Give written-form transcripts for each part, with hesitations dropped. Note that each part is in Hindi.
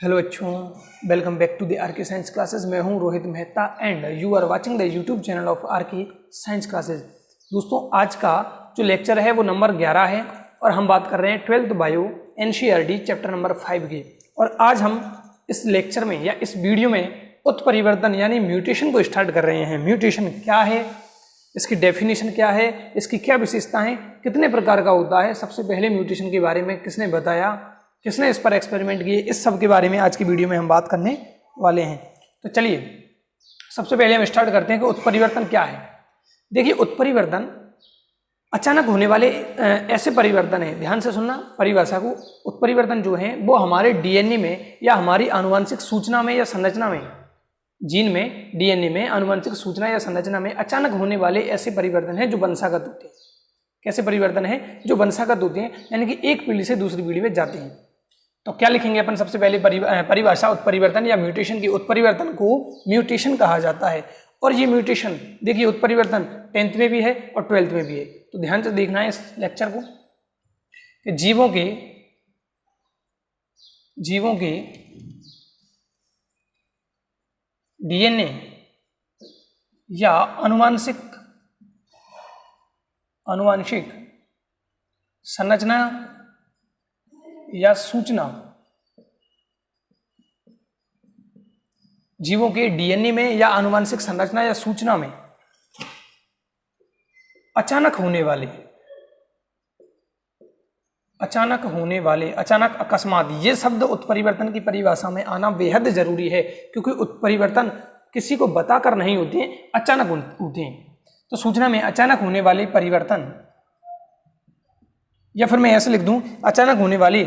हेलो बच्चों, welcome back to the RK science classes. मैं हूं Rohit Mehta and you are watching the YouTube channel of RK science classes. दोस्तों, आज का जो लेक्चर है वो नंबर 11 है और हम बात कर रहे हैं 12th bio NCERT chapter number 5 की। और आज हम इस लेक्चर में या इस वीडियो में उत्परिवर्तन यानी म्यूटेशन को स्टार्ट कर रहे हैं। म्यूटेशन क्या है, इसकी डेफिनेशन क्या है, इसकी क्या विशेषताएं, कितने प्रकार का होता है, सबसे पहले म्यूटेशन के बारे में किसने बताया, किसने इस पर एक्सपेरिमेंट किए, इस सब के बारे में आज की वीडियो में हम बात करने वाले हैं। तो चलिए सबसे पहले हम स्टार्ट करते हैं कि उत्परिवर्तन क्या है। देखिए, उत्परिवर्तन अचानक होने वाले ऐसे परिवर्तन है, ध्यान से सुनना परिभाषा को। उत्परिवर्तन जो है वो हमारे डीएनए में या हमारी आनुवंशिक सूचना में या संरचना में, जीन में, डीएनए में, आनुवंशिक सूचना या संरचना में अचानक होने वाले ऐसे परिवर्तन है जो वंशागत होते हैं। कैसे परिवर्तन है जो वंशागत होते हैं, यानी कि एक पीढ़ी से दूसरी पीढ़ी में जाते हैं। तो क्या लिखेंगे अपन सबसे पहले परिभाषा उत्परिवर्तन या म्यूटेशन की। उत्परिवर्तन को म्यूटेशन कहा जाता है और ये म्यूटेशन देखिए उत्परिवर्तन 10th में भी है और 12th में भी है। तो ध्यान से देखना है इस लेक्चर को कि जीवों के डीएनए या आनुवांशिक संरचना या सूचना, जीवों के डीएनए में या आनुवंशिक संरचना या सूचना में अचानक होने वाले अचानक अकस्मात, ये शब्द उत्परिवर्तन की परिभाषा में आना बेहद जरूरी है, क्योंकि उत्परिवर्तन किसी को बताकर नहीं होते हैं, अचानक होते हैं। तो सूचना में अचानक होने वाले परिवर्तन, या फिर मैं ऐसे लिख दूं, अचानक होने वाले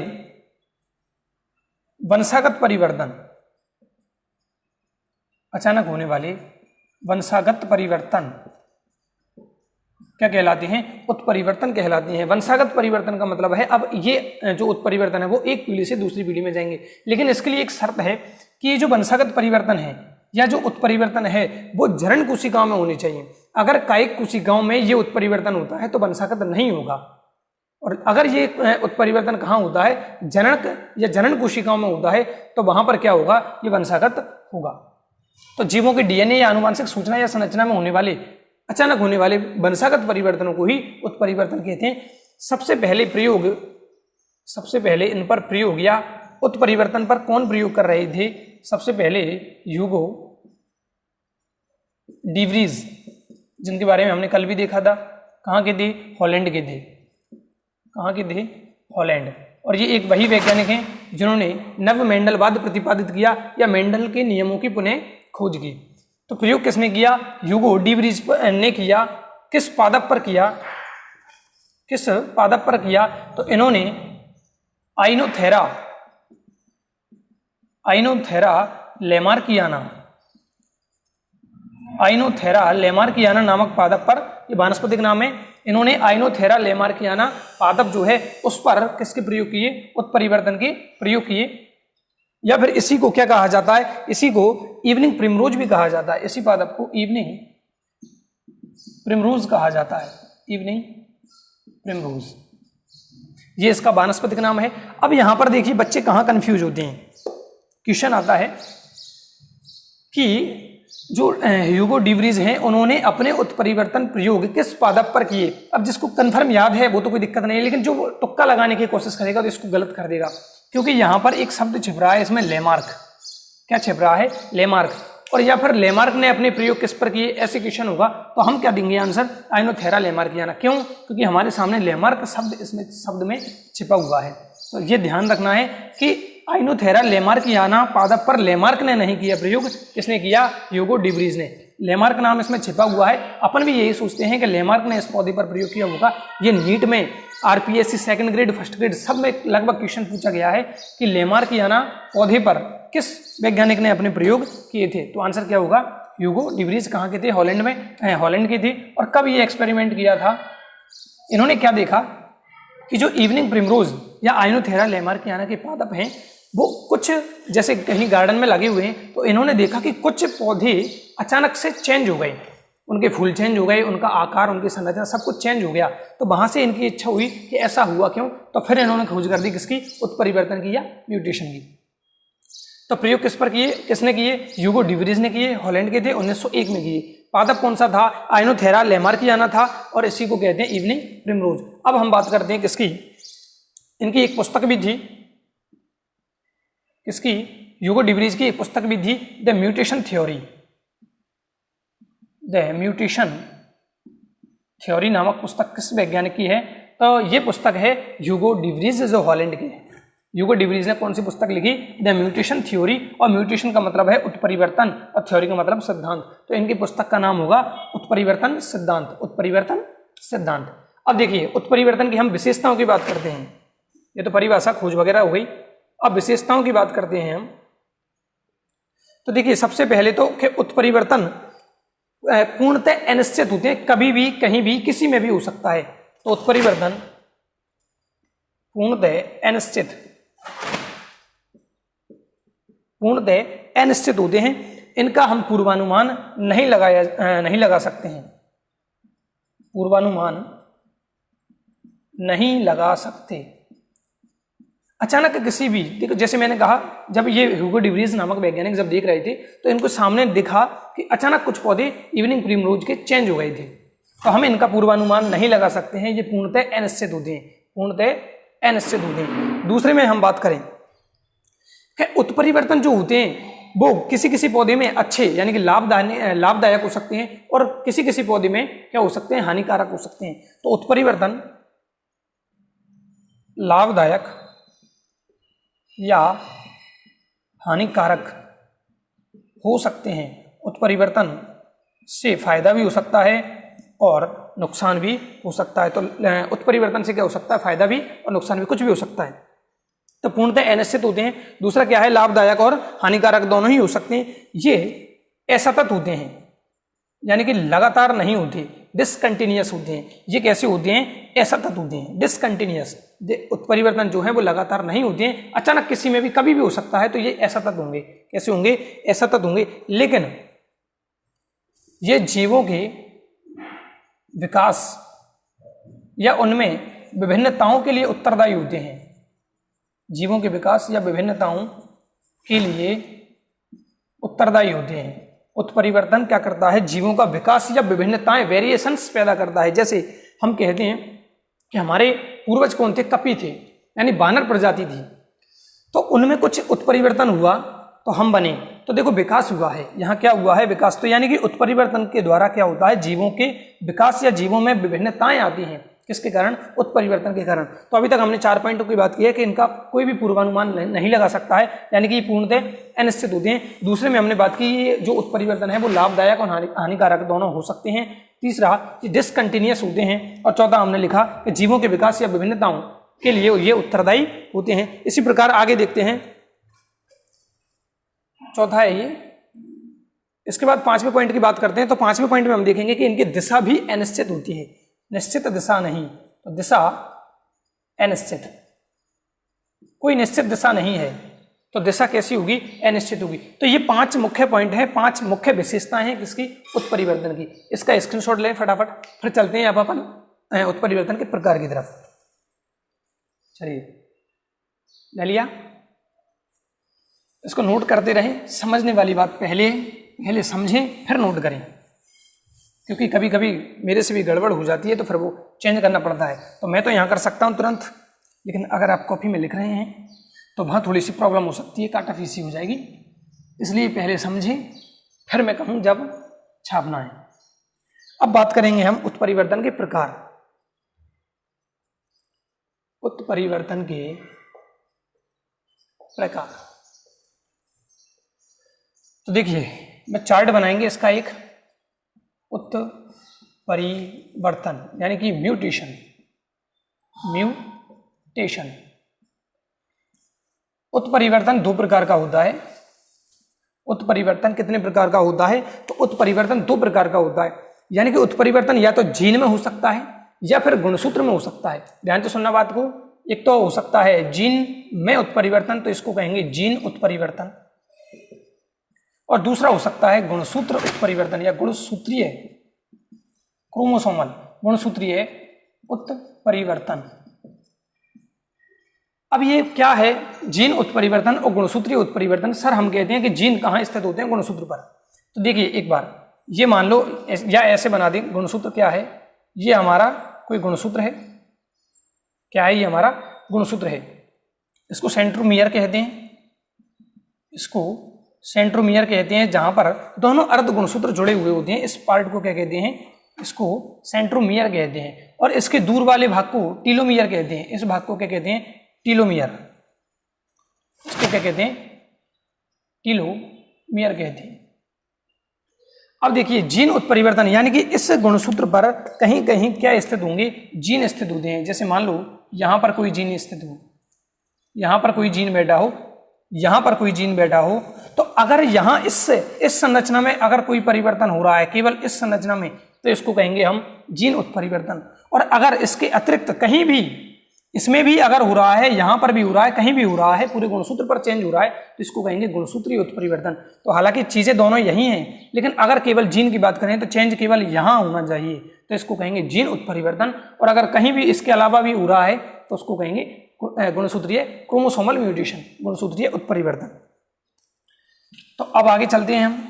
वंशागत परिवर्तन, अचानक होने वाले वंशागत परिवर्तन क्या कहलाते हैं? उत्परिवर्तन कहलाते हैं। वंशागत परिवर्तन का मतलब है अब ये जो उत्परिवर्तन है वो एक पीढ़ी से दूसरी पीढ़ी में जाएंगे, लेकिन इसके लिए एक शर्त है कि ये जो वंशागत परिवर्तन है या जो उत्परिवर्तन है वो जनन कोशिकाओं में होनी चाहिए। अगर कायिक कोशिकाओं में ये उत्परिवर्तन होता है तो वंशागत नहीं होगा, और अगर ये उत्परिवर्तन कहाँ होता है, जनक या जनन कोशिकाओं में होता है, तो वहां पर क्या होगा, ये वंशागत होगा। तो जीवों के डीएनए या आनुवंशिक सूचना या संरचना में होने वाले अचानक होने वाले वंशागत परिवर्तनों को ही उत्परिवर्तन कहते हैं। सबसे पहले इन पर प्रयोग या उत्परिवर्तन पर कौन प्रयोग कर रहे थे? सबसे पहले ह्यूगो डिवरीज, जिनके बारे में हमने कल भी देखा था। कहाँ के थे? हॉलैंड के थे। कहाँ के थे? हॉलैंड। और ये एक वही वैज्ञानिक हैं जिन्होंने नव मेंडलवाद प्रतिपादित किया या मेंडल के नियमों की पुनः खोज की। तो प्रयोग किसने किया? ह्यूगो डिवरीज ने किया। किस पादप पर किया? तो इन्होंने आइनोथेरा लेमार्कियाना नामक पादप पर, ये वानस्पतिक नाम है, इन्होंने आइनोथेरा लेमार्कियाना पादप जो है उस पर किसके प्रयोग किए? उत्परिवर्तन के प्रयोग किए। या फिर इसी को क्या कहा जाता है? इसी को इवनिंग प्रिमरोज भी कहा जाता है। इसी पादप को इवनिंग प्रिमरोज कहा जाता है। इवनिंग प्रिमरोज, ये इसका वानस्पतिक नाम है। अब यहां पर देखिए बच्चे कहां कंफ्यूज होते हैं। क्वेश्चन आता है कि जो ह्यूगो डिवरीज हैं उन्होंने अपने उत्परिवर्तन प्रयोग किस पादप पर किए? अब जिसको कंफर्म याद है वो तो कोई दिक्कत नहीं है, लेकिन जो तुक्का लगाने की कोशिश करेगा तो इसको गलत कर देगा, क्योंकि यहां पर एक शब्द छिप रहा है इसमें, लेमार्क। क्या छिप रहा है? लेमार्क। और या फिर लेमार्क ने अपने प्रयोग किस पर किए, ऐसे क्वेश्चन होगा तो हम क्या देंगे आंसर? आइनोथेरा लेमार्कियाना। क्यों? क्योंकि हमारे सामने लेमार्क शब्द इसमें शब्द में छिपा हुआ है। तो ये ध्यान रखना है कि आइनोथेरा लेमार्कियाना पादप पर लेमार्क ने नहीं किया प्रयोग, किसने किया? ह्यूगो डिवरीज ने। लेमार्क नाम इसमें छिपा हुआ है। अपन भी यही सोचते हैं कि लेमार्क ने इस पौधे पर प्रयोग किया होगा। ये नीट में, RPSC second grade, first grade सब में लगभग क्वेश्चन पूछा गया है कि लेमार्कियाना पौधे पर किस वैज्ञानिक ने अपने प्रयोग किए थे। तो आंसर क्या होगा? ह्यूगो डिवरीज। कहाँ के थे? हॉलैंड के थे। और कब ये एक्सपेरिमेंट किया था? इन्होंने क्या देखा कि जो इवनिंग प्रिमरोज या आइनोथेरा लेमार्कियाना के पादप हैं वो कुछ जैसे कहीं गार्डन में लगे हुए हैं, तो इन्होंने देखा कि कुछ पौधे अचानक से चेंज हो गए, उनके फूल चेंज हो गए, उनका आकार, उनकी संरचना सब कुछ चेंज हो गया। तो वहां से इनकी इच्छा हुई कि ऐसा हुआ क्यों, तो फिर इन्होंने खोज कर दी किसकी, उत्परिवर्तन की या म्यूटेशन की। तो प्रयोग किस पर किए, किसने किए? ह्यूगो डिवरीज ने किए, हॉलैंड के थे, 1901 में किए। पादप कौन सा था? आइनोथेरा लेमार्कियाना था और इसी को कहते हैं इवनिंग प्रिमरोज। अब हम बात करते हैं किसकी, इनकी एक पुस्तक भी थी, किसकी? ह्यूगो डिवरीज की एक पुस्तक भी थी, the mutation theory. The mutation theory नामक पुस्तक किस वैज्ञानिक की है? तो ये पुस्तक है ह्यूगो डिवरीज, जो हॉलैंड के हैं। ह्यूगो डिवरीज ने कौन सी पुस्तक लिखी? The mutation theory. और म्यूटेशन का मतलब है उत्परिवर्तन और थ्योरी का मतलब सिद्धांत। तो इनकी पुस्तक का नाम होगा उत्परिवर्तन सिद्धांत। उत्परिवर्तन सिद्धांत। अब देखिए, उत्परिवर्तन की हम विशेषताओं की बात करते हैं। ये तो परिभाषा खोज वगैरह हो गई, अब विशेषताओं की बात करते हैं हम। तो देखिए, सबसे पहले तो कि उत्परिवर्तन पूर्णतः अनिश्चित होते हैं, कभी भी कहीं भी किसी में भी हो सकता है। तो उत्परिवर्तन पूर्णतः अनिश्चित होते हैं, इनका हम पूर्वानुमान नहीं लगा सकते हैं, पूर्वानुमान नहीं लगा सकते। अचानक किसी भी, देखो जैसे मैंने कहा, जब ये ह्यूगो डिवरीज नामक वैज्ञानिक जब देख रहे थे तो इनको सामने दिखा कि अचानक कुछ पौधे इवनिंग प्रिमरोज के चेंज हो गए थे, तो हम इनका पूर्वानुमान नहीं लगा सकते हैं, ये पूर्णतः अनिश्चित होते हैं, पूर्णतः अनिश्चित होते हैं। दूसरे में हम बात करें कि उत्परिवर्तन जो होते हैं वो किसी किसी पौधे में अच्छे यानी कि लाभदायक हो सकते हैं और किसी किसी पौधे में क्या हो सकते हैं? हानिकारक हो सकते हैं। तो उत्परिवर्तन लाभदायक या हानिकारक हो सकते हैं। उत्परिवर्तन से फायदा भी हो सकता है और नुकसान भी हो सकता है। तो उत्परिवर्तन से क्या हो सकता है? फायदा भी और नुकसान भी, कुछ भी हो सकता है। तो पूर्णतः अनिश्चित होते हैं। दूसरा क्या है? लाभदायक और हानिकारक दोनों ही हो सकते हैं। ये असतत होते हैं यानी कि लगातार नहीं होते, डिसकंटिन्यूअस होते हैं। ये कैसे होते हैं? असतत होते हैं, डिसकंटिन्यूअस। उत्परिवर्तन जो है वो लगातार नहीं होते हैं, अचानक किसी में भी कभी भी हो सकता है, तो ये असतत होंगे। कैसे होंगे? असतत होंगे। लेकिन ये जीवों के विकास या उनमें विभिन्नताओं के लिए उत्तरदायी होते हैं। जीवों के विकास या विभिन्नताओं के लिए उत्तरदायी होते हैं। उत्परिवर्तन क्या करता है? जीवों का विकास या विभिन्नताएं, वेरिएशंस पैदा करता है। जैसे हम कहते हैं कि हमारे पूर्वज कौन थे? कपी थे, यानी बानर प्रजाति थी, तो उनमें कुछ उत्परिवर्तन हुआ तो हम बने। तो देखो, विकास हुआ है, यहाँ क्या हुआ है? विकास। तो यानी कि उत्परिवर्तन के द्वारा क्या होता है? जीवों के विकास या जीवों में विभिन्नताएं आती हैं। किसके कारण? उत्परिवर्तन के कारण। तो अभी तक हमने 4 पॉइंटों की बात की है कि इनका कोई भी पूर्वानुमान नहीं लगा सकता है, यानी कि ये पूर्णतः अनिश्चित होते हैं। दूसरे में हमने बात की, जो उत्परिवर्तन है वो लाभदायक और हानिकारक दोनों हो सकते हैं। तीसरा, ये डिसकंटिन्यूअस होते हैं। और चौथा हमने लिखा कि जीवों के विकास या विभिन्नताओं के लिए ये उत्तरदायी होते हैं। इसी प्रकार आगे देखते हैं, चौथा है ये। इसके बाद 5वें पॉइंट की बात करते हैं। तो 5वें पॉइंट में हम देखेंगे कि इनकी दिशा भी अनिश्चित होती है, निश्चित दिशा नहीं। तो दिशा अनिश्चित, कोई निश्चित दिशा नहीं है, तो दिशा कैसी होगी? अनिश्चित होगी। तो ये 5 मुख्य पॉइंट है, 5 मुख्य विशेषताएं हैं किसकी? उत्परिवर्तन की। इसका स्क्रीनशॉट लें फटाफट, फिर चलते हैं अब अपन उत्परिवर्तन के प्रकार की तरफ। चलिए, ले लिया? इसको नोट करते रहें, समझने वाली बात पहले समझें फिर नोट करें, क्योंकि कभी कभी मेरे से भी गड़बड़ हो जाती है तो फिर वो चेंज करना पड़ता है। तो मैं तो यहाँ कर सकता हूँ तुरंत, लेकिन अगर आप कॉपी में लिख रहे हैं तो वहाँ थोड़ी सी प्रॉब्लम हो सकती है, काटाफीसी हो जाएगी। इसलिए पहले समझें फिर मैं कहूँ जब छापना है। अब बात करेंगे हम उत्परिवर्तन के प्रकार। उत्परिवर्तन के प्रकार, तो देखिए मैं चार्ट बनाएंगे इसका एक। उत्परिवर्तन यानी कि म्यूटेशन। उत्परिवर्तन 2 प्रकार का होता है। उत्परिवर्तन कितने प्रकार का होता है? तो उत्परिवर्तन 2 प्रकार का होता है, यानी कि उत्परिवर्तन या तो जीन में हो सकता है या फिर गुणसूत्र में हो सकता है। ध्यान से सुनना बात को। एक तो हो सकता है जीन में उत्परिवर्तन, तो इसको कहेंगे जीन उत्परिवर्तन, और दूसरा हो सकता है गुणसूत्र उत्परिवर्तन या गुणसूत्रीय, क्रोमोसोमल गुणसूत्रीय उत्परिवर्तन। अब ये क्या है, जीन उत्परिवर्तन और गुणसूत्रीय उत्परिवर्तन। सर हम कहते हैं कि जीन कहाँ स्थित होते हैं, गुणसूत्र पर। तो देखिए एक बार ये मान लो या ऐसे बना दें, गुणसूत्र क्या है, ये हमारा कोई गुणसूत्र है, क्या है, ये हमारा गुणसूत्र है। इसको सेंट्रोमियर कहते हैं, इसको सेंट्रोमियर कहते हैं, जहां पर दोनों अर्ध गुणसूत्र जुड़े हुए होते हैं। इस पार्ट को क्या कहते हैं, इसको सेंट्रोमियर कहते हैं। और इसके दूर वाले भाग को टीलोमियर कहते हैं। इस भाग को क्या कहते हैं, टीलोमियर। इसको क्या कहते हैं, टीलोमियर कहते हैं। अब देखिए जीन उत्परिवर्तन यानी कि इस गुणसूत्र पर कहीं कहीं क्या स्थित होंगे, जीन स्थित होते हैं। जैसे मान लो यहां पर कोई जीन स्थित हो, यहां पर कोई जीन बैठा हो, यहां पर कोई जीन बैठा हो, तो अगर यहां इस संरचना में अगर कोई परिवर्तन हो रहा है, केवल इस संरचना में, तो इसको कहेंगे हम जीन उत्परिवर्तन। और अगर इसके अतिरिक्त कहीं भी, इसमें भी अगर हो रहा है, यहां पर भी हो रहा है, कहीं भी हो रहा है, पूरे गुणसूत्र पर चेंज हो रहा है, तो इसको कहेंगे गुणसूत्रीय उत्परिवर्तन। तो हालांकि चीजें दोनों यही हैं, लेकिन अगर केवल जीन की बात करें तो चेंज केवल यहां होना चाहिए, तो इसको कहेंगे जीन उत्परिवर्तन। और अगर कहीं भी इसके अलावा भी हो रहा है तो उसको कहेंगे गुणसूत्रीय क्रोमोसोमल म्यूटेशन, गुणसूत्रीय उत्परिवर्तन। तो अब आगे चलते हैं हम।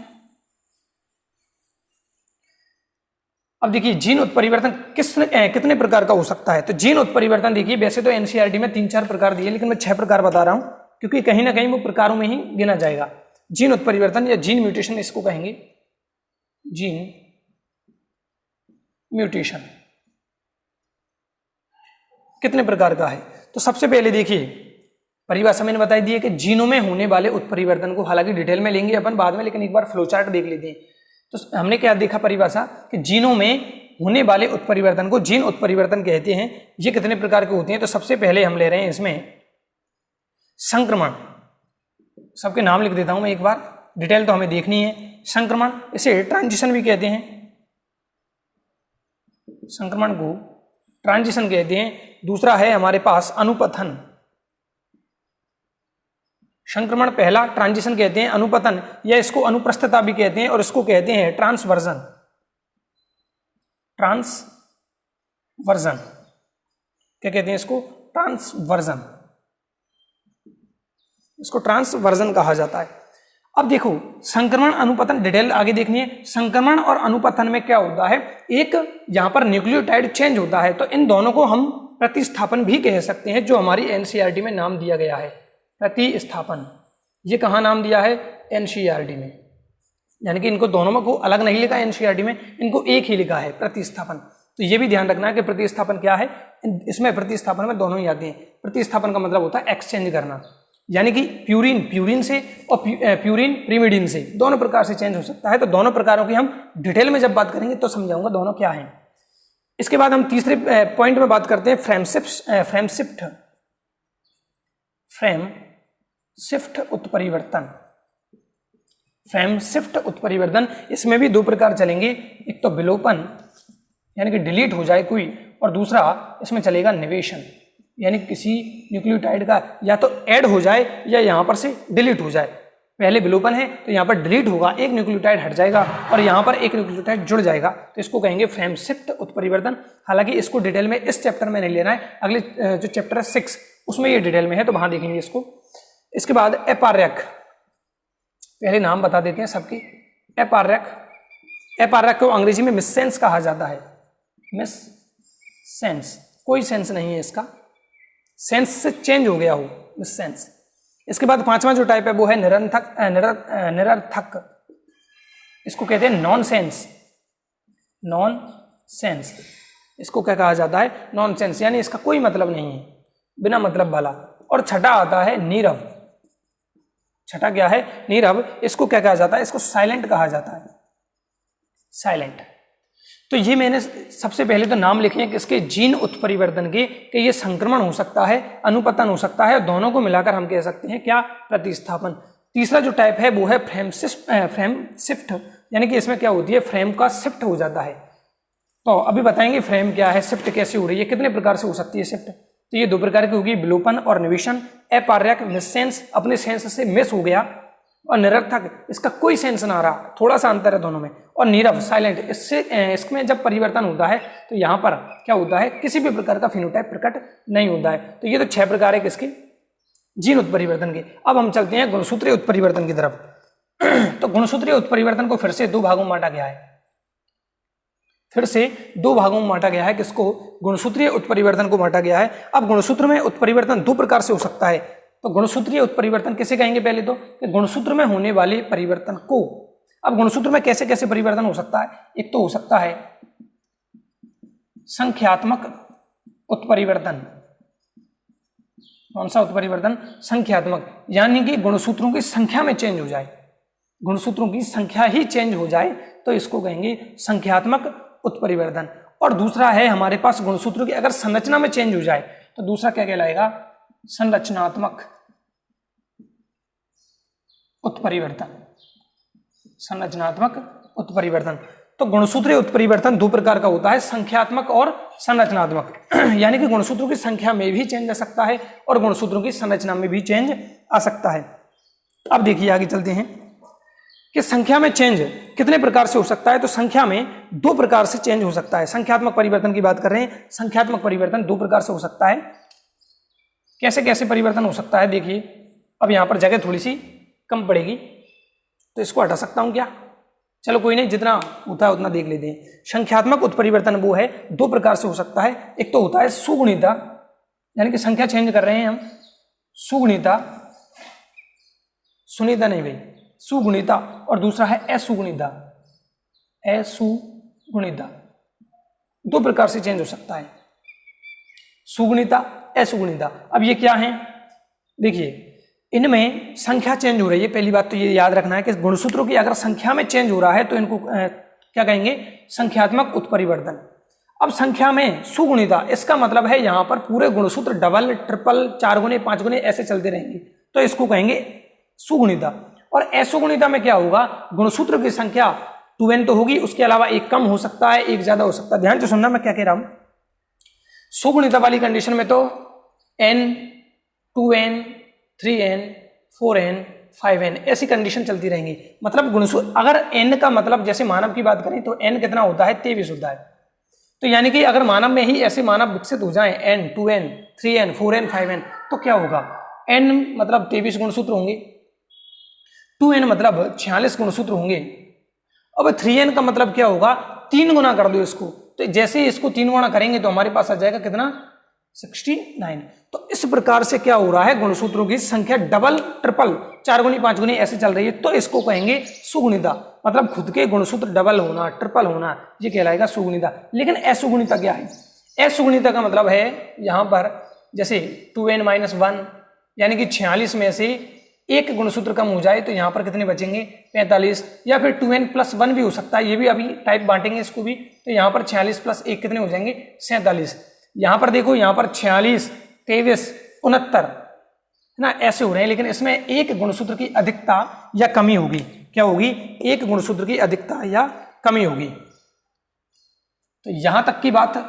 अब देखिए जीन उत्परिवर्तन कितने प्रकार का हो सकता है। तो जीन उत्परिवर्तन देखिए वैसे तो एनसीईआरटी में 3-4 प्रकार दिए, लेकिन मैं 6 प्रकार बता रहा हूं, क्योंकि कहीं ना कहीं वो प्रकारों में ही गिना जाएगा। जीन उत्परिवर्तन या जीन म्यूटेशन इसको कहेंगे, जीन म्यूटेशन कितने प्रकार का है। तो सबसे पहले देखिए परिभाषा मैंने बताई दी है कि जीनों में होने वाले उत्परिवर्तन को, हालांकि डिटेल में लेंगे अपन बाद में, लेकिन एक बार फ्लो चार्ट देख लेते हैं। तो हमने क्या देखा परिभाषा कि जीनों में होने वाले उत्परिवर्तन को जीन उत्परिवर्तन कहते हैं। ये कितने प्रकार के होते हैं, तो सबसे पहले हम ले रहे हैं इसमें संक्रमण। सबके नाम लिख देता हूं मैं एक बार, डिटेल तो हमें देखनी है। संक्रमण, इसे ट्रांजिशन भी कहते हैं, संक्रमण को ट्रांजिशन कहते हैं। दूसरा है हमारे पास अनुपथन। संक्रमण पहला, ट्रांजिशन कहते हैं। अनुपतन या इसको अनुप्रस्थता भी कहते हैं, और इसको कहते हैं ट्रांसवर्जन। ट्रांसवर्जन क्या कहते हैं, इसको ट्रांसवर्जन, इसको ट्रांसवर्जन कहा जाता है। अब देखो संक्रमण अनुपतन डिटेल आगे देखनी है। संक्रमण और अनुपतन में क्या होता है, एक यहां पर न्यूक्लियोटाइड चेंज होता है, तो इन दोनों को हम प्रतिस्थापन भी कह सकते हैं, जो हमारी एनसीईआरटी में नाम दिया गया है प्रतिस्थापन। ये कहाँ नाम दिया है, एनसीईआरटी में, यानी कि इनको दोनों में को अलग नहीं लिखा एनसीईआरटी में, इनको एक ही लिखा है प्रतिस्थापन। तो ये भी ध्यान रखना है कि प्रतिस्थापन क्या है, इसमें प्रतिस्थापन में दोनों ही आते हैं। प्रतिस्थापन का मतलब होता है एक्सचेंज करना, यानी कि प्यूरिन प्यूरिन से और प्यूरिन प्रीमिडिन से, दोनों प्रकार से चेंज हो सकता है। तो दोनों प्रकारों की हम डिटेल में जब बात करेंगे तो समझाऊंगा दोनों क्या हैं। इसके बाद हम तीसरे पॉइंट में बात करते हैं फ्रेमशिफ्ट उत्परिवर्तन। फ्रेमशिफ्ट उत्परिवर्तन, इसमें भी 2 प्रकार चलेंगे, एक तो विलोपन यानी कि डिलीट हो जाए कोई, और दूसरा इसमें चलेगा निवेशन, यानी किसी न्यूक्लियोटाइड का या तो ऐड हो जाए या यहां पर से डिलीट हो जाए। पहले विलोपन है तो यहाँ पर डिलीट होगा, एक न्यूक्लियोटाइड हट जाएगा और यहाँ पर एक न्यूक्लियोटाइड जुड़ जाएगा, तो इसको कहेंगे फ्रेमशिफ्ट उत्परिवर्तन। हालांकि इसको डिटेल में इस चैप्टर में नहीं लेना है, अगले जो चैप्टर है 6 उसमें ये डिटेल में है, तो वहां देखेंगे इसको। इसके बाद एपार्यक, पहले नाम बता देते हैं सबकी। एपार्यक को अंग्रेजी में मिससेंस कहा जाता है। मिससेंस, कोई सेंस नहीं है इसका, सेंस से चेंज हो गया हो, मिससेंस। इसके बाद 5वां जो टाइप है वो है निरर्थक, इसको कहते हैं नॉनसेंस। नॉनसेंस, इसको क्या कहा जाता है, नॉनसेंस, यानी इसका कोई मतलब नहीं है, बिना मतलब वाला। और छठा आता है नीरव। छठा क्या है, नीरव। इसको क्या कहा जाता है, इसको साइलेंट कहा जाता है, साइलेंट। तो ये मैंने सबसे पहले तो नाम लिखे हैं कि इसके जीन उत्परिवर्तन के, कि ये संक्रमण हो सकता है, अनुपतन हो सकता है, और दोनों को मिलाकर हम कह सकते हैं क्या, प्रतिस्थापन। तीसरा जो टाइप है वो है फ्रेमशिफ्ट, यानी कि इसमें क्या होती है, फ्रेम का शिफ्ट हो जाता है। तो अभी बताएंगे फ्रेम क्या है, शिफ्ट कैसे हो रही है, कितने प्रकार से हो सकती है शिफ्ट। तो ये 2 प्रकार की होगी, विलोपन और निवेशन। एपार्यक मिससेंस, अपने सेंस से मिस हो गया, और निरर्थक, इसका कोई सेंस ना रहा, थोड़ा सा अंतर है दोनों में। और नीरव, साइलेंट, इसमें जब परिवर्तन होता है तो यहाँ पर क्या होता है, किसी भी प्रकार का फिनोटाइप प्रकट नहीं होता है। तो ये तो 6 प्रकार है किसके, जीन उत्परिवर्तन के। अब हम चलते हैं गुणसूत्रीय उत्परिवर्तन की तरफ। तो गुणसूत्रीय उत्परिवर्तन को फिर से दो भागों में बांटा गया है, फिर से दो भागों में बांटा गया है। किसको? गुणसूत्रीय उत्परिवर्तन को बांटा गया है। अब गुणसूत्र में उत्परिवर्तन दो प्रकार से हो सकता है। तो गुणसूत्रीय उत्परिवर्तन किसे कहेंगे? पहले तो कि गुणसूत्र में होने वाले परिवर्तन को। अब गुणसूत्र में कैसे कैसे परिवर्तन हो सकता है? एक तो हो सकता है संख्यात्मक उत्परिवर्तन। कौन सा उत्परिवर्तन? संख्यात्मक, यानी कि गुणसूत्रों की संख्या में चेंज हो जाए, गुणसूत्रों की संख्या ही चेंज हो जाए तो इसको कहेंगे संख्यात्मक उत्परिवर्तन। और दूसरा है हमारे पास गुणसूत्रों की अगर संरचना में चेंज हो जाए तो दूसरा क्या कहलाएगा? संरचनात्मक उत्परिवर्तन। संरचनात्मक उत्परिवर्तन। तो गुणसूत्रीय उत्परिवर्तन दो प्रकार का होता है, संख्यात्मक और संरचनात्मक। यानी कि गुणसूत्रों की संख्या में भी चेंज आ सकता है और गुणसूत्रों की संरचना में भी चेंज आ सकता है। अब देखिए आगे चलते हैं कि संख्या में चेंज कितने प्रकार से हो सकता है। तो संख्या में दो प्रकार से चेंज हो सकता है। संख्यात्मक परिवर्तन की बात कर रहे हैं। संख्यात्मक परिवर्तन दो प्रकार से हो सकता है। कैसे कैसे परिवर्तन हो सकता है? देखिए, अब यहां पर जगह थोड़ी सी कम पड़ेगी तो इसको हटा सकता हूं क्या? चलो कोई नहीं, जितना होता है उतना देख लेते हैं। संख्यात्मक उत्परिवर्तन वो है, दो प्रकार से हो सकता है। एक तो होता है सुगुणिता, यानी कि संख्या चेंज कर रहे हैं हम, सुगुणिता, सुनीता नहीं भाई, सुगुणिता। और दूसरा है असुगुणिता, असुगुणिता। दो प्रकार से चेंज हो सकता है, सुगुणिता, असुगुणिता। अब ये क्या है? देखिए, इनमें संख्या चेंज हो रही है। पहली बात तो ये याद रखना है कि गुणसूत्रों की अगर संख्या में चेंज हो रहा है तो इनको क्या कहेंगे? संख्यात्मक उत्परिवर्तन। अब संख्या में सुगुणिता, इसका मतलब है यहां पर पूरे गुणसूत्र डबल, ट्रिपल, 4 गुने, 5 गुने ऐसे चलते रहेंगे, तो इसको कहेंगे सुगुणिता। और असुगुणिता में क्या होगा? गुणसूत्र की संख्या 2n तो होगी, उसके अलावा एक कम हो सकता है, एक ज्यादा हो सकता है। ध्यान से सुनना मैं क्या कह रहा हूं। सुगुणिता वाली कंडीशन में तो n, 2n, 3n, 4n, 5n ऐसी कंडीशन चलती रहेंगी। मतलब गुणसूत्र अगर n का मतलब जैसे मानव की बात करें तो n कितना होता है? 23 होता है। तो यानी कि अगर मानव में ही ऐसे मानव विकसित हो जाएं n, 2n, 3n, 4n, 5n, तो क्या होगा? n मतलब 23 गुणसूत्र होंगे, 2n मतलब 46 गुणसूत्र होंगे। अब 3n का मतलब क्या होगा? 3 गुना कर दो इसको, तो जैसे ही इसको 3 गुना करेंगे तो हमारे पास आ जाएगा कितना? 69। तो इस प्रकार से क्या हो रहा है? गुणसूत्रों की संख्या डबल, ट्रिपल, 4 गुनी, 5 गुनी ऐसे चल रही है, तो इसको कहेंगे सुगुणिता। मतलब खुद के गुणसूत्र डबल होना, ट्रिपल होना, ये कहलाएगा सुगुणिता। लेकिन असुगुणिता क्या है? असुगुणिता का मतलब है यहां पर जैसे 2n-1 यानी कि 46 में से एक गुणसूत्र कम हो जाए तो यहां पर कितने बचेंगे? 45। या फिर 2n+1 भी हो सकता है, ये भी अभी टाइप बांटेंगे इसको भी। तो यहां पर 46 + 1 कितने हो जाएंगे? 47। यहां पर देखो, यहां पर 46, 23, 69 है ना, ऐसे हो रहे हैं। लेकिन इसमें एक गुणसूत्र की अधिकता या कमी होगी। क्या होगी? एक गुणसूत्र की अधिकता या कमी होगी। तो यहां तक की बात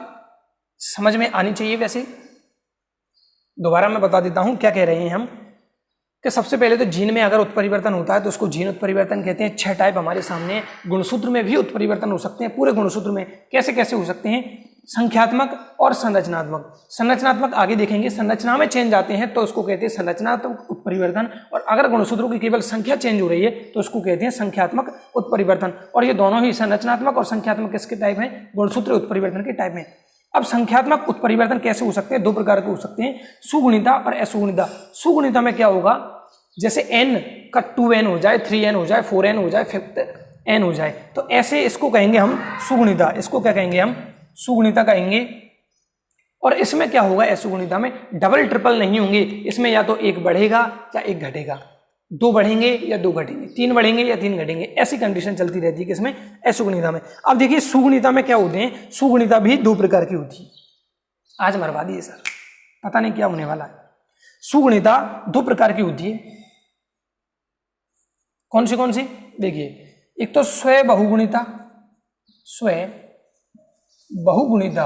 समझ में आनी चाहिए। वैसे दोबारा मैं बता देता हूं क्या कह रहे हैं हम, कि सबसे पहले तो जीन में अगर उत्परिवर्तन होता है तो उसको जीन उत्परिवर्तन कहते हैं। 6 टाइप हमारे सामने। गुणसूत्र में भी उत्परिवर्तन हो सकते हैं, पूरे गुणसूत्र में। कैसे कैसे हो सकते हैं? संख्यात्मक और संरचनात्मक। संरचनात्मक आगे देखेंगे, संरचना में चेंज आते हैं तो उसको कहते हैं संरचनात्मक उत्परिवर्तन। और अगर गुणसूत्रों की केवल संख्या चेंज हो रही है तो उसको कहते हैं संख्यात्मक उत्परिवर्तन। और ये दोनों ही संरचनात्मक और संख्यात्मक किसके टाइप हैं? गुणसूत्र उत्परिवर्तन के टाइप में। अब संख्यात्मक उत्परिवर्तन कैसे हो सकते हैं? दो प्रकार के हो सकते हैं, सुगुणिता और असुगुणिता। सुगुणिता में क्या होगा? जैसे n का 2n हो जाए, 3n हो जाए, 4n हो जाए, 5n हो जाए, तो ऐसे इसको कहेंगे हम सुगुणिता। इसको क्या कहेंगे हम? सुगुणिता कहेंगे। और इसमें क्या होगा? असुगुणिता में डबल, ट्रिपल नहीं होंगे। इसमें या तो एक बढ़ेगा या एक घटेगा, 2 बढ़ेंगे या 2 घटेंगे, 3 बढ़ेंगे या 3 घटेंगे, ऐसी कंडीशन चलती रहती है किसमें? असुगुणिता में। अब देखिए, सुगुणिता में क्या होते हैं? सुगुणिता भी 2 प्रकार की होती है। आज मरवा दिए सर, पता नहीं क्या होने वाला है। सुगुणिता 2 प्रकार की होती है। कौन सी? देखिए, एक तो स्व बहुगुणिता, स्व बहुगुणिता,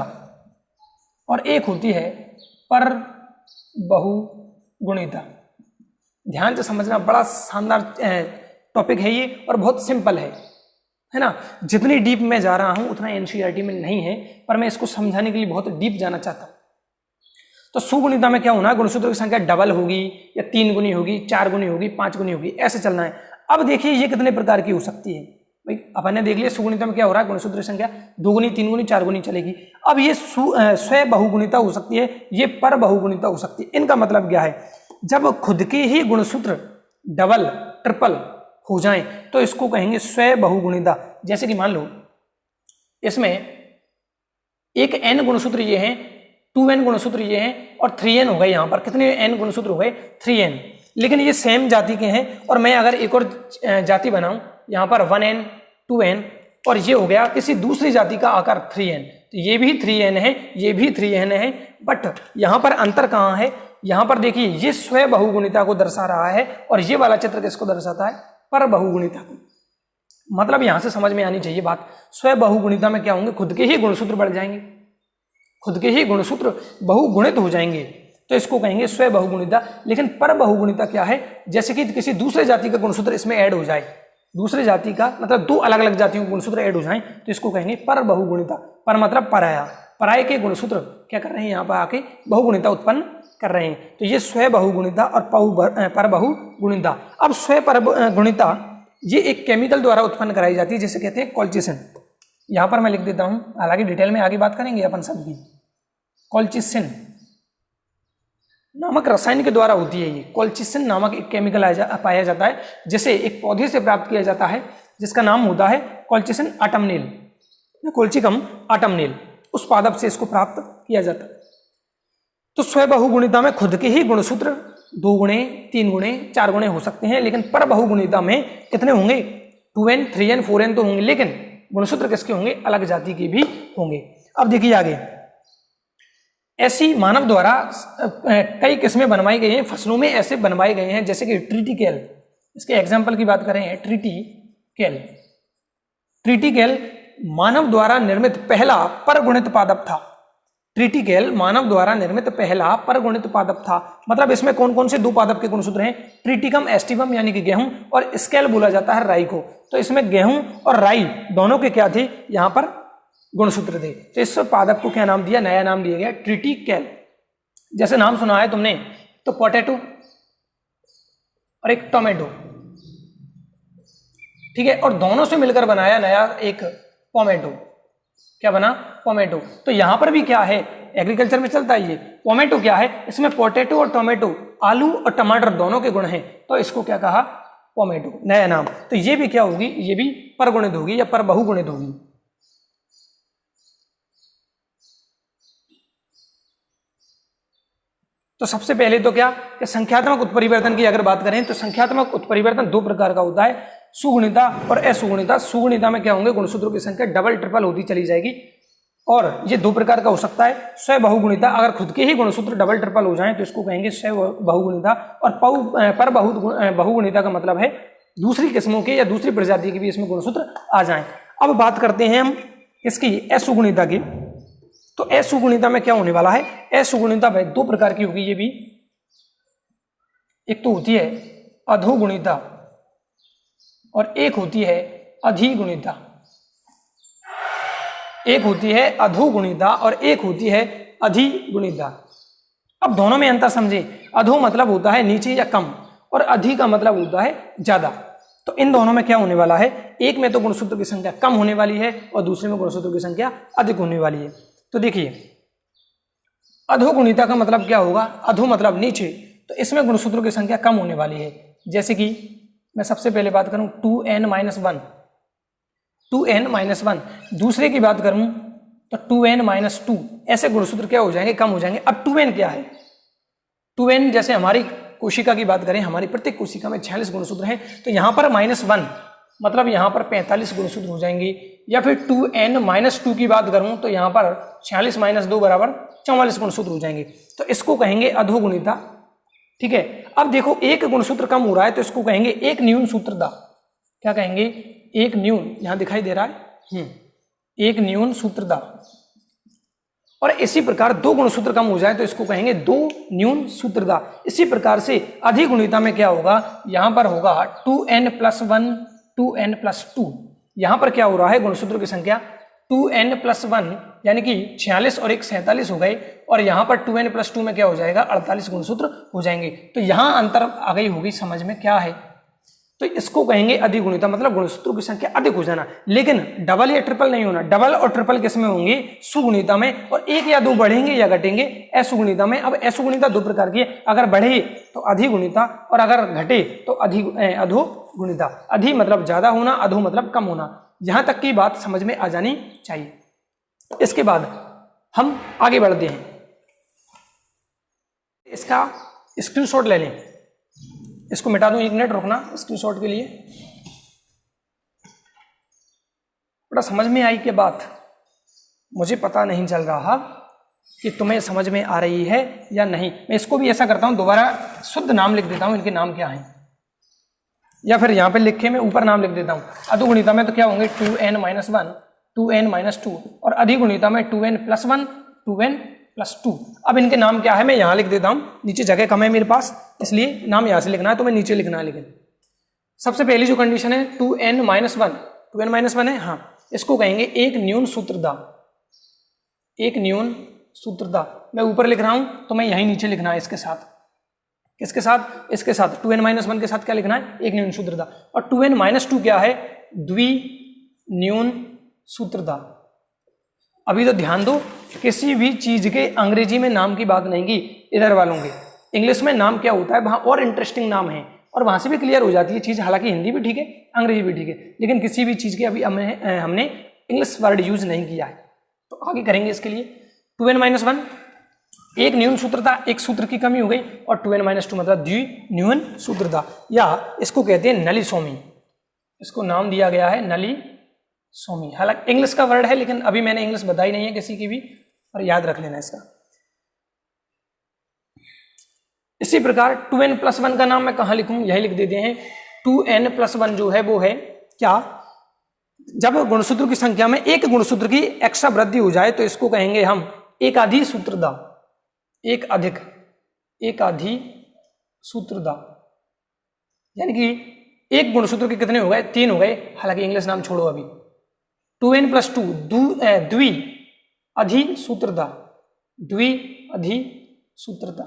और एक होती है पर बहुगुणिता। ध्यान से समझना, बड़ा शानदार टॉपिक है ये और बहुत सिंपल है ना। जितनी डीप मैं जा रहा हूं उतना एनसीईआरटी में नहीं है, पर मैं इसको समझाने के लिए बहुत डीप जाना चाहता हूं। तो सुगुणिता में क्या होना है, गुणसूत्र की संख्या डबल होगी या 3 गुनी होगी, 4 गुनी होगी, 5 गुनी होगी, ऐसे चलना है। अब देखिए ये कितने प्रकार की हो सकती है भाई, अपन ने देख लिया सुगुणिता में क्या हो रहा है, गुणसूत्र की संख्या 2 गुनी, 3 गुनी, 4 गुनी चलेगी। अब ये स्व बहुगुणिता हो सकती है, ये पर बहुगुणिता हो सकती है। इनका मतलब क्या है, जब खुद के ही गुणसूत्र डबल ट्रिपल हो जाएं तो इसको कहेंगे स्व बहुगुणिता। जैसे कि मान लो इसमें एक n गुणसूत्र ये हैं, 2n गुणसूत्र ये हैं और 3n हो गए। यहाँ पर कितने n गुणसूत्र हो गए, 3n, लेकिन ये सेम जाति के हैं। और मैं अगर एक और जाति बनाऊं, यहाँ पर 1n 2n और ये हो गया किसी दूसरी जाति का आकार 3n, तो ये भी 3n है, ये भी 3n है, बट यहाँ पर अंतर कहाँ है, यहाँ पर देखिए ये स्व बहुगुणिता को दर्शा रहा है और ये वाला चित्र किसको दर्शाता है, पर बहुगुणिता को। मतलब यहां से समझ में आनी चाहिए बात, स्व बहुगुणिता में क्या होंगे, खुद के ही गुणसूत्र बढ़ जाएंगे, खुद के ही गुणसूत्र बहुगुणित हो जाएंगे, तो इसको कहेंगे स्व बहुगुणिता। लेकिन पर बहुगुणिता क्या है, जैसे कि किसी दूसरे जाति का गुणसूत्र इसमें ऐड हो जाए, दूसरे जाति का मतलब 2 अलग अलग जातियों के गुणसूत्र ऐड हो जाएं तो इसको कहेंगे पर बहुगुणिता। पर मतलब पराया, पराये के गुणसूत्र क्या कर रहे हैं, यहाँ पर आके बहुगुणिता उत्पन्न कर रहे हैं। तो ये स्व बहुगुणिता और पर बहुगुणिता। अब स्व पर गुणिता ये एक केमिकल द्वारा उत्पन्न कराई जाती है, जिसे कहते हैं कॉल्चिसिन। यहाँ पर मैं लिख देता हूँ, हालांकि डिटेल में आगे बात करेंगे अपन सबकी। कॉल्चिसिन नामक रसायन के द्वारा होती है ये। कॉल्चिसिन नामक एक केमिकल पाया जाता है, जिसे एक पौधे से प्राप्त किया जाता है, जिसका नाम होता है कॉल्चिसिन ऑटमनेल, कोल्चिकम ऑटमनेल। उस पादप से इसको प्राप्त किया जाता है। तो स्व बहुगुणिता में खुद के ही गुणसूत्र 2 गुणे, 3 गुणे, 4 गुणे हो सकते हैं, लेकिन पर बहुगुणिता में कितने होंगे, 2n 3n 4n तो होंगे, लेकिन गुणसूत्र किसके होंगे, अलग जाति के भी होंगे। अब देखिए आगे, ऐसी मानव द्वारा कई किस्में बनवाई गई हैं, फसलों में ऐसे बनवाए गए हैं, जैसे कि ट्रिटिकेल। इसके एग्जाम्पल की बात करें, ट्रिटिकेल। ट्रिटिकेल मानव द्वारा निर्मित पहला परगुणित पादप था। ट्रिटिकेल मानव द्वारा निर्मित पहला परगुणित पादप था। मतलब इसमें कौन कौन से 2 पादप के गुणसूत्र हैं, ट्रिटिकम एस्टिवम यानी कि गेहूं, और स्केल बोला जाता है राई को। तो इसमें गेहूं और राई दोनों के क्या थे, यहाँ पर गुणसूत्र थे। तो इस पादप को क्या नाम दिया, नया नाम दिया गया ट्रिटिकेल। जैसे नाम सुना है तुमने, तो पोटैटो और एक टोमेटो, ठीक है, और दोनों से मिलकर बनाया नया एक पोमेटो। क्या बना, पोमेटो। तो यहां पर भी क्या है, एग्रीकल्चर में चलता है ये। पोमेटो क्या है, इसमें पोटैटो और टोमेटो, आलू और टमाटर दोनों के गुण हैं, तो इसको क्या कहा, पोमेटो, नया नाम। तो ये भी क्या होगी, ये भी परगुणित होगी या पर बहुगुणित होगी। तो सबसे पहले तो क्या, कि संख्यात्मक उत्परिवर्तन की अगर बात करें तो संख्यात्मक उत्परिवर्तन 2 प्रकार का होता है, सुगुणिता और असुगुणिता। सुगुणिता में क्या होंगे, गुणसूत्रों की संख्या डबल ट्रिपल होती चली जाएगी, और ये 2 प्रकार का हो सकता है। स्व बहुगुणिता, अगर खुद के ही गुणसूत्र डबल ट्रिपल हो जाएं तो इसको कहेंगे स्व बहुगुणिता। और पर बहुगुणिता का मतलब है दूसरी किस्मों के या दूसरी प्रजाति के भी इसमें गुणसूत्र आ जाएं। अब बात करते हैं हम इसकी असुगुणिता की। तो असुगुणिता में क्या होने वाला है, असुगुणिता भाई 2 प्रकार की होगी ये भी। एक तो होती है अधोगुणिता और एक होती है अधिगुणिता। एक होती है अधोगुणिता और एक होती है अधिगुणिता। अब दोनों में अंतर समझे। अधो मतलब होता है नीचे या कम, और अधि का मतलब होता है ज्यादा। तो इन दोनों में क्या होने वाला है, एक में तो गुणसूत्र की संख्या कम होने वाली है और दूसरे में गुणसूत्र की संख्या अधिक होने वाली है। तो देखिए अधोगुणिता का मतलब क्या होगा, अधो मतलब नीचे, तो इसमें गुणसूत्रों की संख्या कम होने वाली है। जैसे कि मैं सबसे पहले बात करूं 2n-1, 2n-1। दूसरे की बात करूं तो 2n-2। ऐसे गुणसूत्र क्या हो जाएंगे, कम हो जाएंगे। अब 2n क्या है, 2n जैसे हमारी कोशिका की बात करें, हमारी प्रत्येक कोशिका में 46 गुणसूत्र हैं, तो यहाँ पर -1 मतलब यहाँ पर 45 गुणसूत्र हो जाएंगे। या फिर 2n-2 की बात करूं तो यहाँ पर 46 - 2 बराबर 44 गुणसूत्र हो जाएंगे। तो इसको कहेंगे अधोगुणिता, ठीक है। अब देखो एक गुणसूत्र कम हो रहा है तो इसको कहेंगे एक न्यून सूत्रदा। क्या कहेंगे, एक न्यून, यहां दिखाई दे रहा है, एक न्यून सूत्रदा। और इसी प्रकार 2 गुणसूत्र कम हो जाए तो इसको कहेंगे 2 न्यून सूत्रदा। इसी प्रकार से अधिगुणिता में क्या होगा, यहां पर होगा 2n+1 2n+2। यहां पर क्या हो रहा है, गुणसूत्रों की संख्या 2n+1 यानी कि 46 और 1 47 हो गए, और यहाँ पर 2n + 2 में क्या हो जाएगा 48 गुणसूत्र हो जाएंगे। तो यहाँ अंतर आ गई होगी समझ में क्या है, तो इसको कहेंगे अधिगुणिता, मतलब गुणसूत्रों की संख्या अधिक हो जाना। लेकिन डबल या ट्रिपल नहीं होना, डबल और ट्रिपल किस में होंगे सुगुणिता में, और 1 या 2 बढ़ेंगे या घटेंगे असुगुणिता में। अब असुगुणिता दो प्रकार की है, अगर बढ़े तो अधिगुणिता और अगर घटे तो अधोगुणिता। अधि मतलब ज्यादा होना, अधो मतलब कम होना। यहां तक की बात समझ में आ जानी चाहिए। इसके बाद हम आगे बढ़ते हैं, इसका स्क्रीनशॉट ले लें, इसको मिटा दूं, 1 मिनट रुकना स्क्रीनशॉट के लिए। बड़ा समझ में आई कि बात, मुझे पता नहीं चल रहा कि तुम्हें समझ में आ रही है या नहीं। मैं इसको भी ऐसा करता हूं, दोबारा शुद्ध नाम लिख देता हूं, इनके नाम क्या हैं, या फिर यहां पे लिखे मैं ऊपर नाम लिख देता हूं। अधोगुणिता में तो क्या होंगे 2n - 1 2n - 2, और अधिगुणिता में 2n + 1 2n + 2। अब इनके नाम क्या है मैं यहां लिख देता हूं, नीचे जगह कम है मेरे पास इसलिए नाम यहां से लिखना है, तो मैं नीचे लिखना है। लेकिन सबसे पहली जो कंडीशन है 2n - 1 2n - 1 है, हाँ, इसको कहेंगे एक न्यून सूत्रदा, एक न्यून सूत्रदा। मैं ऊपर लिख रहा हूं तो मैं यहीं नीचे लिखना है इसके साथ, किसके साथ, इसके साथ 2n - 1 के साथ क्या लिखना है एक न्यून सूत्रदा। और 2n - 2 क्या है द्विन्यून सूत्रदा। अभी तो ध्यान दो, किसी भी चीज के अंग्रेजी में नाम की बात नहीं की, इधर वालों के इंग्लिश में नाम क्या होता है वहां और इंटरेस्टिंग नाम है, और वहां से भी क्लियर हो जाती है चीज। हालांकि हिंदी भी ठीक है अंग्रेजी भी ठीक है, लेकिन किसी भी चीज के अभी हमने इंग्लिश वर्ड यूज नहीं किया है, तो आगे करेंगे इसके लिए। 2n - 1 एक न्यून सूत्रता, एक सूत्र की कमी हो गई, और 2n - 2 मतलब द्विन्यून सूत्रता, या इसको कहते हैं नलिसोमी। इसको नाम दिया गया है नलिसोमी। हालांकि इंग्लिश का वर्ड है, लेकिन अभी मैंने इंग्लिश बताई नहीं है किसी की भी, और याद रख लेना इसका। इसी प्रकार 2n + 1 का नाम मैं कहां लिखूं, यही लिख देते हैं। 2n + 1 जो है वो है क्या, जब गुणसूत्र की संख्या में एक गुणसूत्र की एक्स्ट्रा वृद्धि हो जाए तो इसको कहेंगे हम एकाधी सूत्रदा, एक अधिक, एकाधी सूत्रदा। यानी कि एक गुणसूत्र के कितने हो गए 3 हो गए, हालांकि इंग्लिश नाम छोड़ो अभी। 2n + 2 द्वि अधि सूत्रदा, द्वि अधि सूत्रदा।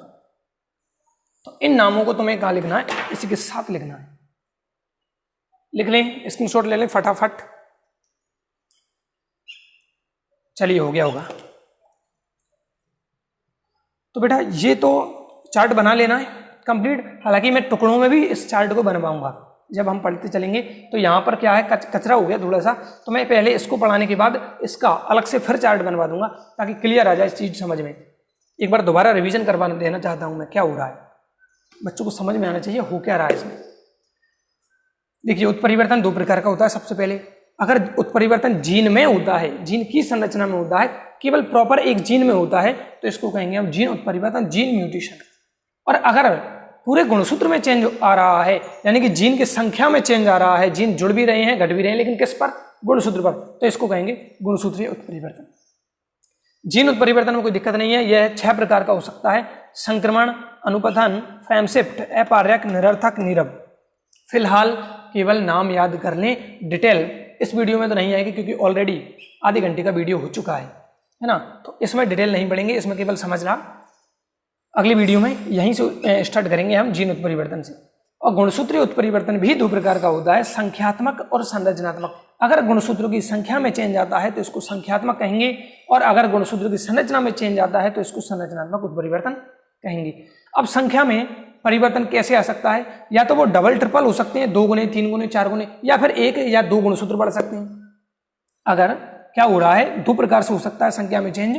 तो इन नामों को तुम्हें कहां लिखना है, इसी के साथ लिखना है। लिख लें, स्क्रीनशॉट ले लें फटाफट। चलिए हो गया होगा। तो बेटा ये तो चार्ट बना लेना है कंप्लीट। हालांकि मैं टुकड़ों में भी इस चार्ट को बनवाऊंगा जब हम पढ़ते चलेंगे। तो यहाँ पर क्या है कचरा हो गया थोड़ा सा, तो मैं पहले इसको पढ़ाने के बाद इसका अलग से फिर चार्ट बनवा दूंगा ताकि क्लियर आ जाए इस चीज समझ में। एक बार दोबारा रिवीजन करवा देना चाहता हूं मैं, क्या हो रहा है बच्चों को समझ में आना चाहिए हो क्या रहा है इसमें। देखिए उत्परिवर्तन 2 प्रकार का होता है। सबसे पहले अगर उत्परिवर्तन जीन में होता है, जीन की संरचना में होता है, केवल प्रॉपर एक जीन में होता है, तो इसको कहेंगे हम जीन उत्परिवर्तन, जीन म्यूटेशन। और अगर पूरे गुणसूत्र में चेंज आ रहा है, यानी कि जीन की संख्या में चेंज आ रहा है, जीन जुड़ भी रहे हैं घट भी रहे हैं, लेकिन किस पर, गुणसूत्र पर, तो इसको कहेंगे गुणसूत्रीय उत्परिवर्तन। जीन उत्परिवर्तन में कोई दिक्कत नहीं है, यह 6 प्रकार का हो सकता है। संक्रमण, अनुपथन, फ्रेमशिफ्ट, अपार्यक, निरर्थक, नीरव। फिलहाल केवल नाम याद कर लें, डिटेल इस वीडियो में तो नहीं आएगी क्योंकि ऑलरेडी आधे घंटे का वीडियो हो चुका है ना, तो इसमें डिटेल नहीं पढ़ेंगे, इसमें केवल समझना। अगली वीडियो में यहीं से स्टार्ट करेंगे हम जीन उत्परिवर्तन से। और गुणसूत्रीय उत्परिवर्तन भी 2 प्रकार का होता है, संख्यात्मक और संरचनात्मक। अगर गुणसूत्रों की संख्या में चेंज आता है तो इसको संख्यात्मक कहेंगे, और अगर गुणसूत्रों की संरचना में चेंज आता है तो इसको संरचनात्मक उत्परिवर्तन कहेंगे। अब संख्या में परिवर्तन कैसे आ सकता है, या तो वो डबल ट्रिपल हो सकते हैं, 2 गुने 3 गुने 4 गुने, या फिर 1 या 2 गुणसूत्र बढ़ सकते हैं। अगर क्या हो रहा है 2 प्रकार से हो सकता है संख्या में चेंज।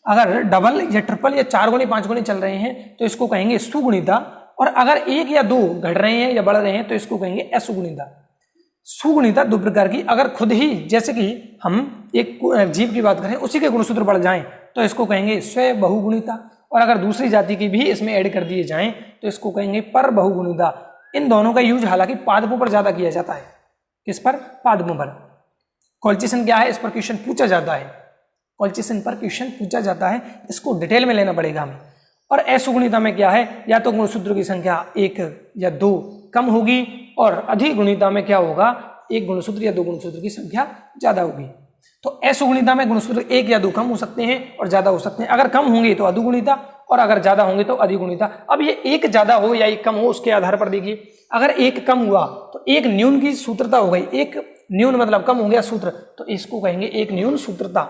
अगर डबल या ट्रिपल या 4 गुने 5 गुने चल रहे हैं तो इसको कहेंगे सुगुणिता, और अगर 1 या 2 घट रहे हैं या बढ़ रहे हैं तो इसको कहेंगे असुगुणिता। सुगुणिता 2 प्रकार की, अगर खुद ही जैसे कि हम एक जीव की बात करें उसी के गुणसूत्र बढ़ जाएं तो इसको कहेंगे स्व बहुगुणिता, और अगर दूसरी जाति की भी इसमें ऐड कर दिए जाएं तो इसको कहेंगे पर बहुगुणिता। इन दोनों का यूज हालांकि पादपों पर ज्यादा किया जाता है। किस पर, पादपों पर। कॉल्चिसन क्या है, इस पर क्वेश्चन पूछा जाता है, कॉल्चिसन पर क्वेश्चन पूछा जाता है, इसको डिटेल में लेना पड़ेगा हमें। और असुगुणिता में क्या है, या तो गुणसूत्र की संख्या 1 या 2 कम होगी, और अधिगुणिता में क्या होगा, 1 गुणसूत्र या 2 गुणसूत्र की संख्या ज्यादा होगी। तो असुगुणिता में गुणसूत्र एक या दो कम हो सकते हैं और ज्यादा हो सकते हैं। अगर कम होंगे तो अधुगुणिता और अगर ज्यादा होंगे तो अधिगुणिता। अब ये एक ज्यादा हो या एक कम हो उसके आधार पर देखिए, अगर एक कम हुआ तो एक न्यून की सूत्रता हो गई, एक न्यून मतलब कम हो गया सूत्र, तो इसको कहेंगे एक न्यून सूत्रता।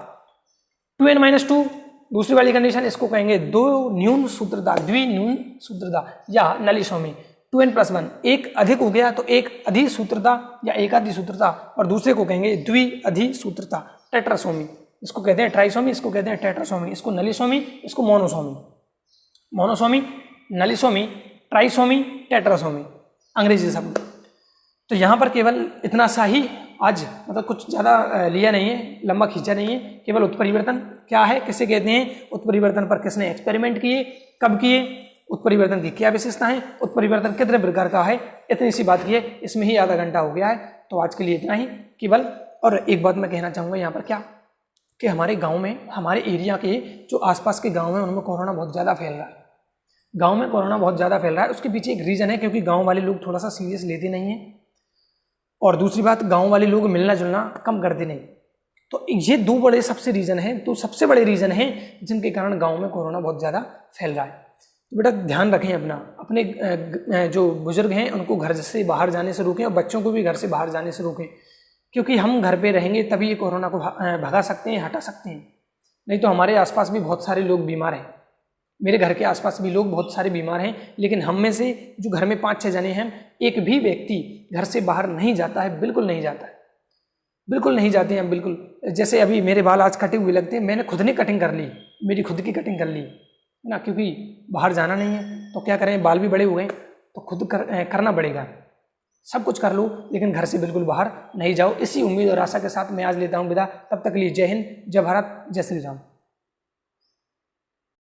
2n-2 दूसरी वाली कंडीशन, इसको कहेंगे दो न्यून सूत्रता, द्विन्यून सूत्रता या नलिसोमी। 2n+1 एक अधिक हो गया तो एक अधि सूत्रता या एकाधि सूत्रता, और दूसरे को कहेंगे द्विअधि सूत्रता, टेट्रासोमी। इसको कहते हैं ट्राइसोमी, इसको कहते हैं टेट्रासोमी, इसको नलिसोमी, इसको मोनोसोमी। मोनोसोमी, नलिसोमी, ट्राइसोमी, टेट्रासोमी अंग्रेजी शब्द। तो यहाँ पर केवल इतना सा ही आज, मतलब कुछ ज़्यादा लिया नहीं है, लंबा खींचा नहीं है, केवल उत्परिवर्तन क्या है, किसे कहते हैं, उत्परिवर्तन पर किसने एक्सपेरिमेंट किए, कब किए, उत्परिवर्तन की क्या विशेषता है, उत्परिवर्तन कितने प्रकार का है, इतनी सी बात की है। इसमें ही आधा घंटा हो गया है, तो आज के लिए इतना ही केवल। और एक बात मैं कहना चाहूँगा यहाँ पर क्या, कि हमारे गाँव में, हमारे एरिया के जो आसपास के गाँव हैं उनमें कोरोना बहुत ज़्यादा फैल रहा है। गाँव में कोरोना बहुत ज़्यादा फैल रहा है, उसके पीछे एक रीज़न है, क्योंकि गाँव वाले लोग थोड़ा सा सीरियस लेते नहीं हैं, और दूसरी बात गांव वाले लोग मिलना जुलना कम करते नहीं। तो ये दो बड़े सबसे रीज़न हैं, तो सबसे बड़े रीज़न हैं जिनके कारण गांव में कोरोना बहुत ज़्यादा फैल रहा है। तो बेटा ध्यान रखें अपना, अपने जो बुजुर्ग हैं उनको घर से बाहर जाने से रोकें और बच्चों को भी घर से बाहर जाने से रोकें, क्योंकि हम घर पे रहेंगे तभी ये कोरोना को भगा सकते हैं, हटा सकते हैं। नहीं तो हमारे आसपास भी बहुत सारे लोग बीमार हैं, मेरे घर के आसपास भी लोग बहुत सारे बीमार हैं, लेकिन हम में से जो घर में 5-6 जने हैं, एक भी व्यक्ति घर से बाहर नहीं जाता है, बिल्कुल नहीं जाता है, बिल्कुल नहीं जाते हैं बिल्कुल। जैसे अभी मेरे बाल आज कटे हुए लगते हैं, मैंने खुद ने कटिंग कर ली, मेरी खुद की कटिंग कर ली ना, क्योंकि बाहर जाना नहीं है तो क्या करें, बाल भी बड़े हो गए तो खुद करना पड़ेगा। सब कुछ कर लो लेकिन घर से बिल्कुल बाहर नहीं जाओ। इसी उम्मीद और आशा के साथ मैं आज लेता हूँ विदा, तब तक के लिए जय हिंद, जय भारत, जय श्री राम।